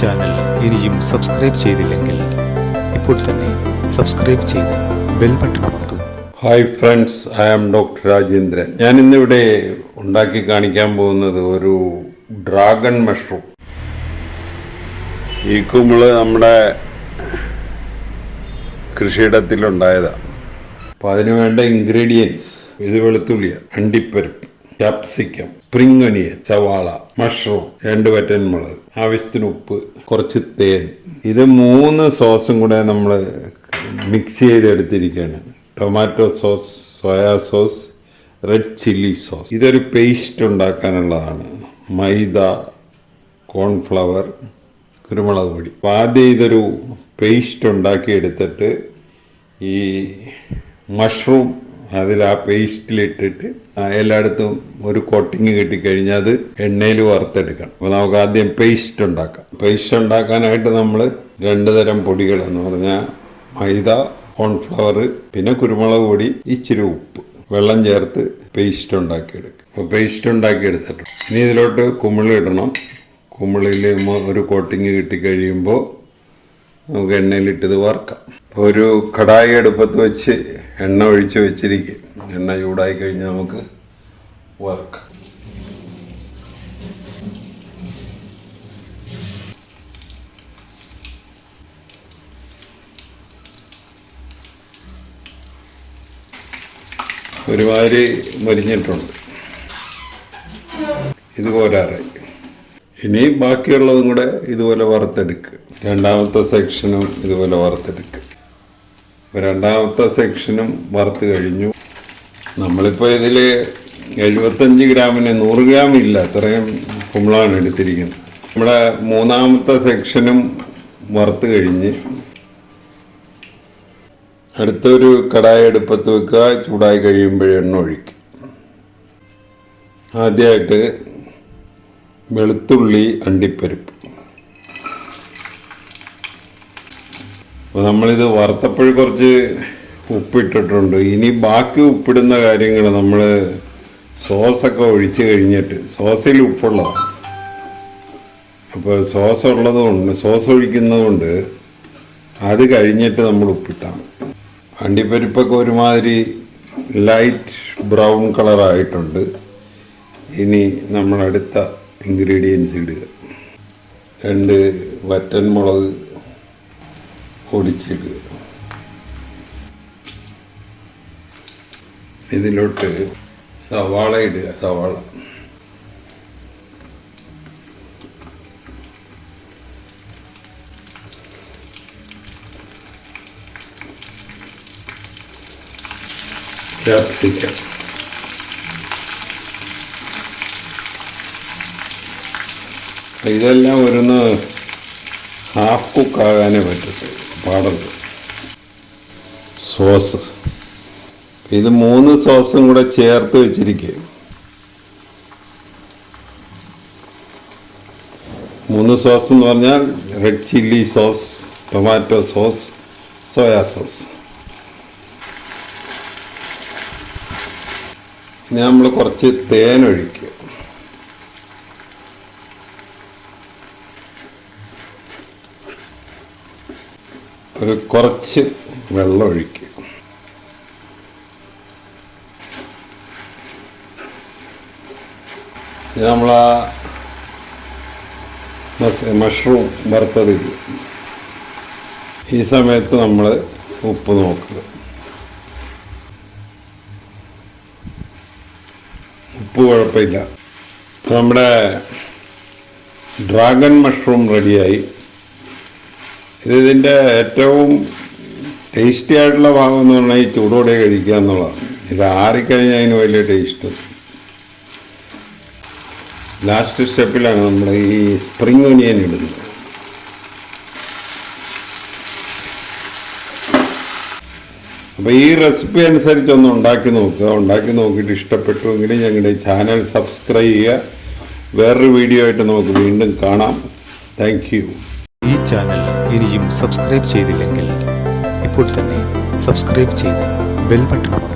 Channel ഇനിയും subscribe ചെയ്തില്ലെങ്കിൽ ഇപ്പോൾ തന്നെ സബ്സ്ക്രൈബ് ചെയ്ത് ബെൽ ബട്ടൺ അമർത്തൂ. Hi friends, I am doctor Rajendran. ഞാൻ ഇന്നിവിടെ ഉണ്ടാക്കി കാണിക്കാൻ പോകുന്നത് ഒരു ഡ്രാഗൺ മഷ്റൂം. ഈ കുമ്പിള് നമ്മുടെ കൃഷിയിടത്തിലുണ്ടായതാണ്. അപ്പോൾ അതിന് വേണ്ട ഇൻഗ്രീഡിയൻസ്: ഇത് വെളുത്തുള്ളിയാണ്, അണ്ടിപ്പരിപ്പ്, ക്യാപ്സിക്കം, സ്പ്രിംഗ് ഒനിയൻ, സവാള, മഷ്റൂം, 2 വറ്റൻമുളക്, ആവശ്യത്തിന് ഉപ്പ്, കുറച്ച് തേൻ. ഇത് 3 സോസും കൂടെ നമ്മൾ മിക്സ് ചെയ്തെടുത്തിരിക്കുകയാണ്. Tomato sauce, soya sauce, red chilli sauce. ഇതൊരു പേസ്റ്റ് ഉണ്ടാക്കാനുള്ളതാണ്. മൈദ, കോൺഫ്ലവർ, കുരുമുളക് പൊടി. അപ്പോൾ ആദ്യം ഇതൊരു പേസ്റ്റ് ഉണ്ടാക്കിയെടുത്തിട്ട് ഈ മഷ്റൂം അതിൽ ആ പേസ്റ്റിലിട്ടിട്ട് എല്ലായിടത്തും ഒരു കോട്ടിങ് കിട്ടിക്കഴിഞ്ഞാൽ അത് എണ്ണയിൽ വറുത്തെടുക്കണം. അപ്പോൾ നമുക്ക് ആദ്യം പേസ്റ്റ് ഉണ്ടാക്കാം. പേസ്റ്റ് ഉണ്ടാക്കാനായിട്ട് നമ്മൾ 2 തരം പൊടികൾ എന്ന് പറഞ്ഞാൽ മൈദ, കോൺഫ്ലവർ, പിന്നെ കുരുമുളക് പൊടി, ഇച്ചിരി ഉപ്പ്, വെള്ളം ചേർത്ത് പേസ്റ്റ് ഉണ്ടാക്കിയെടുക്കും. അപ്പോൾ പേസ്റ്റ് ഉണ്ടാക്കിയെടുത്തിട്ടുണ്ട്. ഇനി ഇതിലോട്ട് കുമിളിടണം. കുമിളിൽ ഒരു കോട്ടിങ് കിട്ടിക്കഴിയുമ്പോൾ നമുക്ക് എണ്ണയിലിട്ടത് വറുക്കാം. അപ്പോൾ ഒരു കടായി അടുപ്പത്ത് വെച്ച് എണ്ണ ഒഴിച്ച് വെച്ചിരിക്കും. എണ്ണ ചൂടായി കഴിഞ്ഞാൽ നമുക്ക് വറുക്കാം. ഒരുമാതിരി മരിഞ്ഞിട്ടുണ്ട്. ഇത് പോരാറായി. ഇനി ബാക്കിയുള്ളതും കൂടെ ഇതുപോലെ വറുത്തെടുക്കുക. 2ാമത്തെ സെക്ഷനും ഇതുപോലെ വറുത്തെടുക്കുക. 2ാമത്തെ സെക്ഷനും വറുത്ത് കഴിഞ്ഞു. നമ്മളിപ്പോൾ ഇതിൽ 75 ഗ്രാമിന് 100 ഗ്രാം ഇല്ല, അത്രയും കുമ്പളാണ് എടുത്തിരിക്കുന്നത്. നമ്മുടെ 3ാമത്തെ സെക്ഷനും വറുത്ത് കഴിഞ്ഞ് അടുത്തൊരു കടായി അടുപ്പത്ത് വെക്കുക. ചൂടായി കഴിയുമ്പോൾ എണ്ണ ഒഴിക്കുക. ആദ്യമായിട്ട് വെളുത്തുള്ളി, അണ്ടിപ്പരിപ്പ്. അപ്പോൾ നമ്മളിത് വറുത്തപ്പോൾ കുറച്ച് ഉപ്പിട്ടിട്ടുണ്ട്. ഇനി ബാക്കി ഉപ്പിടുന്ന കാര്യങ്ങൾ നമ്മൾ സോസൊക്കെ ഒഴിച്ച് കഴിഞ്ഞിട്ട്, സോസിൽ ഉപ്പുള്ളതാണ്. അപ്പോൾ സോസ് ഉള്ളതുകൊണ്ട്, സോസ് ഒഴിക്കുന്നതുകൊണ്ട് അത് കഴിഞ്ഞിട്ട് നമ്മൾ ഉപ്പിട്ടാണ്. അണ്ടിപ്പരിപ്പൊക്കെ ഒരുമാതിരി ലൈറ്റ് ബ്രൗൺ കളറായിട്ടുണ്ട്. ഇനി നമ്മൾ അടുത്ത ഇൻഗ്രീഡിയൻസ് ഇടുക. 2 വറ്റൻമുളക് പൊടിച്ചിടുക. ഇതിലോട്ട് സവാള ഇടുക. സവാള, ക്യാപ്സിക്കം, ഇതെല്ലാം ഒരുന്ന് ഹാഫ് കുക്കാകാനേ പാടുള്ളൂ. സോസ്, ഇത് 3 സോസും കൂടെ ചേർത്ത് വെച്ചിരിക്കുക. 3 സോസ് എന്ന് പറഞ്ഞാൽ red chilli sauce, tomato sauce, soya sauce. ഇനി നമ്മൾ കുറച്ച് തേൻ ഒഴിക്കുക. കുറച്ച് വെള്ളം ഒഴിക്കുക. നമ്മൾ ആ മഷ്റൂം വറുത്തതില്ല. ഈ സമയത്ത് നമ്മൾ ഉപ്പ് നോക്കുക. ഉപ്പ് കുഴപ്പമില്ല. നമ്മുടെ ഡ്രാഗൺ മഷ്റൂം റെഡിയായി. ഇതിൻ്റെ ഏറ്റവും ടേസ്റ്റി ആയിട്ടുള്ള ഭാഗം എന്ന് പറഞ്ഞാൽ ഈ ചൂടോടെ കഴിക്കുക എന്നുള്ളതാണ്. ഇത് ആറിക്കഴിഞ്ഞാൽ അതിന് വലിയ ടേസ്റ്റ്. ലാസ്റ്റ് സ്റ്റെപ്പിലാണ് നമ്മൾ ഈ സ്പ്രിംഗ് ഒനിയൻ ഇടുന്നത്. അപ്പോൾ ഈ റെസിപ്പി അനുസരിച്ചൊന്ന് ഉണ്ടാക്കി നോക്കുക. ഉണ്ടാക്കി നോക്കിയിട്ട് ഇഷ്ടപ്പെട്ടുവെങ്കിൽ ഞങ്ങളുടെ ചാനൽ സബ്സ്ക്രൈബ് ചെയ്യുക. വേറൊരു വീഡിയോ ആയിട്ട് നമുക്ക് വീണ്ടും കാണാം. Thank you. ഈ ചാനൽ ഇനിയും സബ്സ്ക്രൈബ് ചെയ്തില്ലെങ്കിൽ ഇപ്പോൾ തന്നെ സബ്സ്ക്രൈബ് ചെയ്ത് ബെൽ ബട്ടൺ അമർത്തുക.